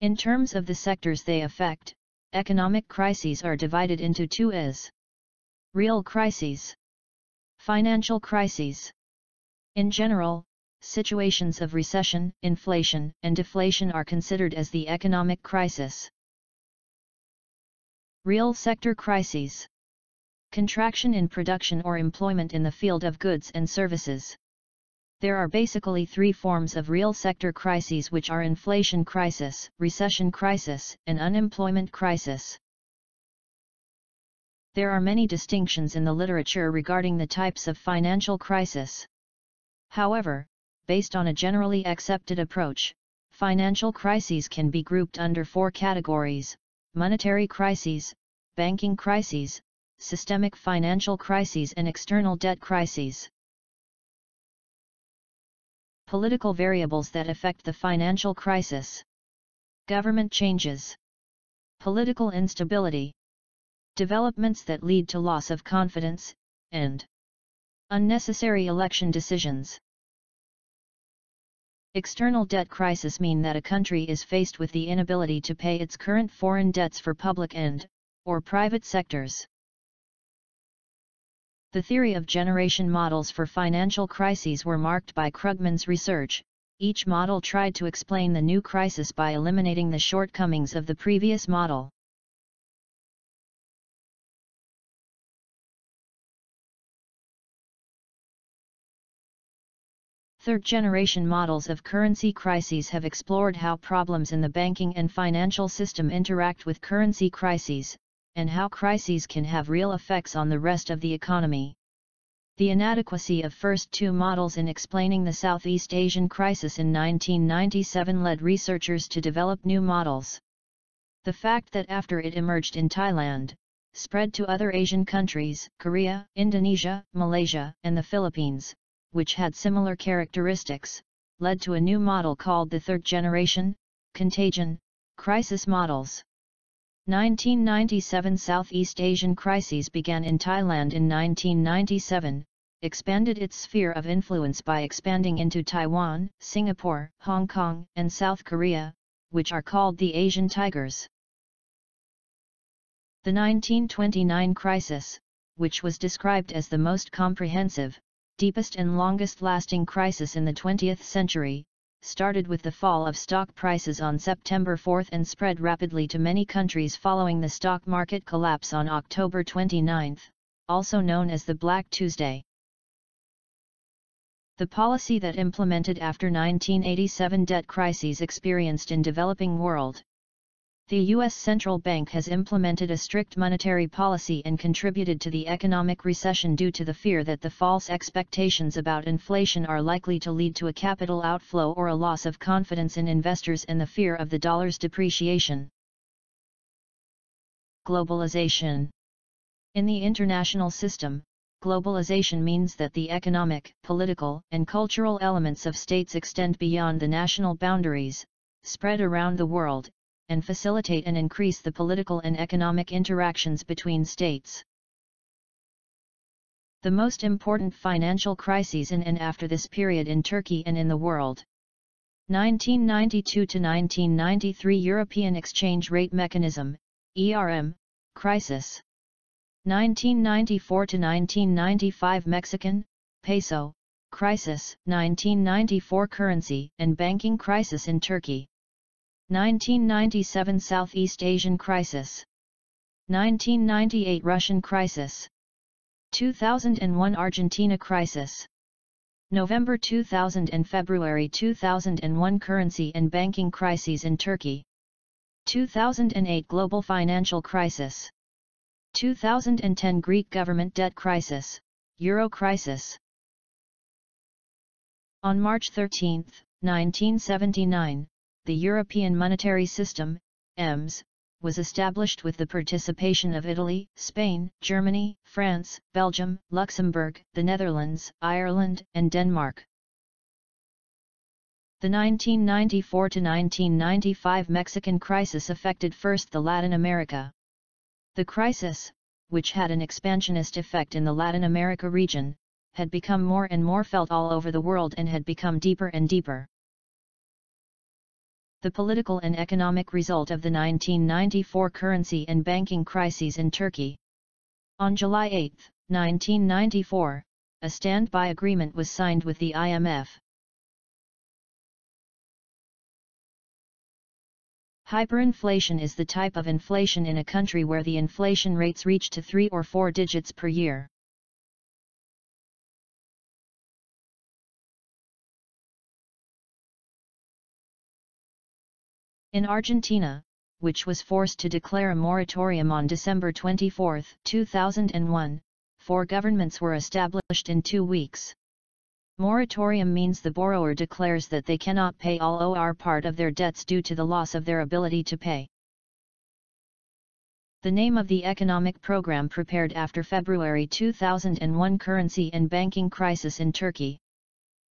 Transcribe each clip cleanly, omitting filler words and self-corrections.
In terms of the sectors they affect, economic crises are divided into two as real crises, financial crises. In general, situations of recession, inflation, and deflation are considered as the economic crisis. Real sector crises. Contraction in production or employment in the field of goods and services. There are basically three forms of real sector crises, which are inflation crisis, recession crisis, and unemployment crisis. There are many distinctions in the literature regarding the types of financial crisis. However, based on a generally accepted approach, financial crises can be grouped under four categories: monetary crises, banking crises, systemic financial crises, and external debt crises. Political variables that affect the financial crisis. Government changes. Political instability. Developments that lead to loss of confidence, and unnecessary election decisions. External debt crisis mean that a country is faced with the inability to pay its current foreign debts for public or private sectors. The theory of generation models for financial crises were marked by Krugman's research. Each model tried to explain the new crisis by eliminating the shortcomings of the previous model. Third-generation models of currency crises have explored how problems in the banking and financial system interact with currency crises, and how crises can have real effects on the rest of the economy. The inadequacy of first two models in explaining the Southeast Asian crisis in 1997 led researchers to develop new models. The fact that after it emerged in Thailand, spread to other Asian countries, Korea, Indonesia, Malaysia, and the Philippines, which had similar characteristics, led to a new model called the third-generation, contagion, crisis models. 1997 Southeast Asian crises began in Thailand in 1997, expanded its sphere of influence by expanding into Taiwan, Singapore, Hong Kong, and South Korea, which are called the Asian Tigers. The 1929 crisis, which was described as the most comprehensive, deepest and longest-lasting crisis in the 20th century, started with the fall of stock prices on September 4 and spread rapidly to many countries following the stock market collapse on October 29, also known as the Black Tuesday. The policy that implemented after 1987 debt crises experienced in developing world. The U.S. Central Bank has implemented a strict monetary policy and contributed to the economic recession due to the fear that the false expectations about inflation are likely to lead to a capital outflow or a loss of confidence in investors and the fear of the dollar's depreciation. Globalization. In the international system, globalization means that the economic, political, and cultural elements of states extend beyond the national boundaries, spread around the world, and facilitate and increase the political and economic interactions between states. The most important financial crises in and after this period in Turkey and in the world. 1992 to 1993 European Exchange Rate Mechanism, ERM, crisis. 1994 to 1995 Mexican peso crisis, 1994 currency and banking crisis in Turkey. 1997 Southeast Asian crisis. 1998 Russian crisis. 2001 Argentina crisis. November 2000 and February 2001 currency and banking crises in Turkey. 2008 global financial crisis. 2010 Greek government debt crisis, Euro crisis. On March 13, 1979, the European Monetary System, EMS, was established with the participation of Italy, Spain, Germany, France, Belgium, Luxembourg, the Netherlands, Ireland, and Denmark. The 1994 to 1995 Mexican crisis affected first the Latin America. The crisis, which had an expansionist effect in the Latin America region, had become more and more felt all over the world and had become deeper and deeper. The political and economic result of the 1994 currency and banking crises in Turkey. On July 8, 1994, a standby agreement was signed with the IMF. Hyperinflation is the type of inflation in a country where the inflation rates reach to 3 or 4 digits per year. In Argentina, which was forced to declare a moratorium on December 24, 2001, 4 governments were established in 2 weeks. Moratorium means the borrower declares that they cannot pay all or part of their debts due to the loss of their ability to pay. The name of the economic program prepared after February 2001 currency and banking crisis in Turkey.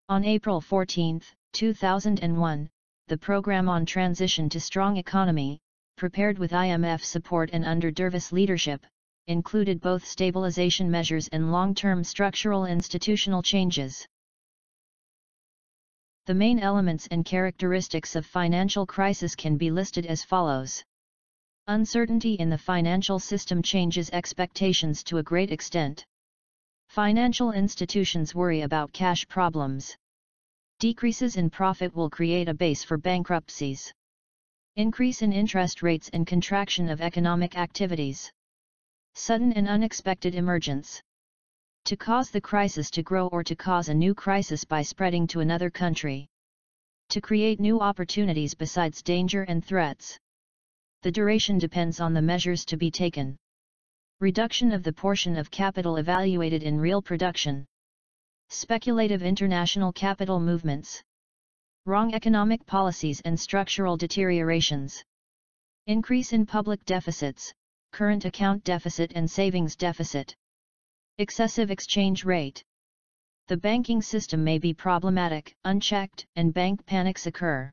On April 14, 2001, the Program on Transition to Strong Economy, prepared with IMF support and under Dervis leadership, included both stabilization measures and long-term structural institutional changes. The main elements and characteristics of financial crisis can be listed as follows. Uncertainty in the financial system changes expectations to a great extent. Financial institutions worry about cash problems. Decreases in profit will create a base for bankruptcies. Increase in interest rates and contraction of economic activities. Sudden and unexpected emergence. To cause the crisis to grow or to cause a new crisis by spreading to another country. To create new opportunities besides danger and threats. The duration depends on the measures to be taken. Reduction of the portion of capital evaluated in real production. Speculative international capital movements. Wrong economic policies and structural deteriorations. Increase in public deficits, current account deficit and savings deficit. Excessive exchange rate. The banking system may be problematic, unchecked, and bank panics occur.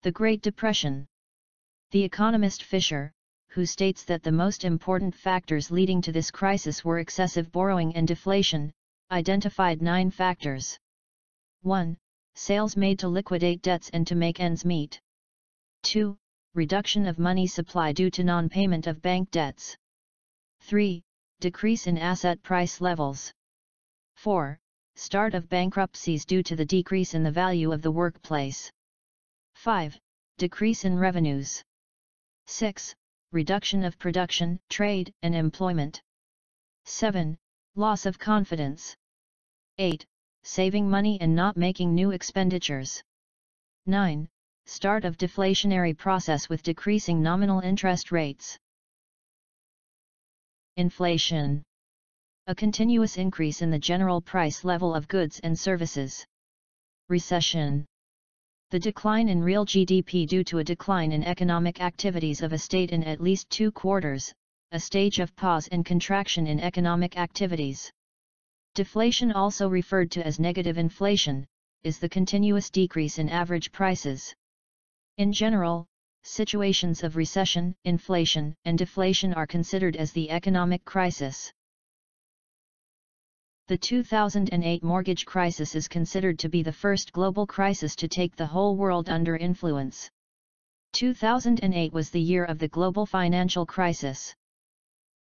The Great Depression. The economist Fisher, who states that the most important factors leading to this crisis were excessive borrowing and deflation, identified 9 factors. 1. Sales made to liquidate debts and to make ends meet. 2. Reduction of money supply due to non-payment of bank debts. 3. Decrease in asset price levels. 4. Start of bankruptcies due to the decrease in the value of the workplace. 5. Decrease in revenues. 6. Reduction of production, trade, and employment. 7. Loss of confidence. 8. Saving money and not making new expenditures. 9. Start of deflationary process with decreasing nominal interest rates. Inflation. A continuous increase in the general price level of goods and services. Recession. The decline in real GDP due to a decline in economic activities of a state in at least 2 quarters, a stage of pause and contraction in economic activities. Deflation, also referred to as negative inflation, is the continuous decrease in average prices. In general, situations of recession, inflation, and deflation are considered as the economic crisis. The 2008 mortgage crisis is considered to be the first global crisis to take the whole world under influence. 2008 was the year of the global financial crisis.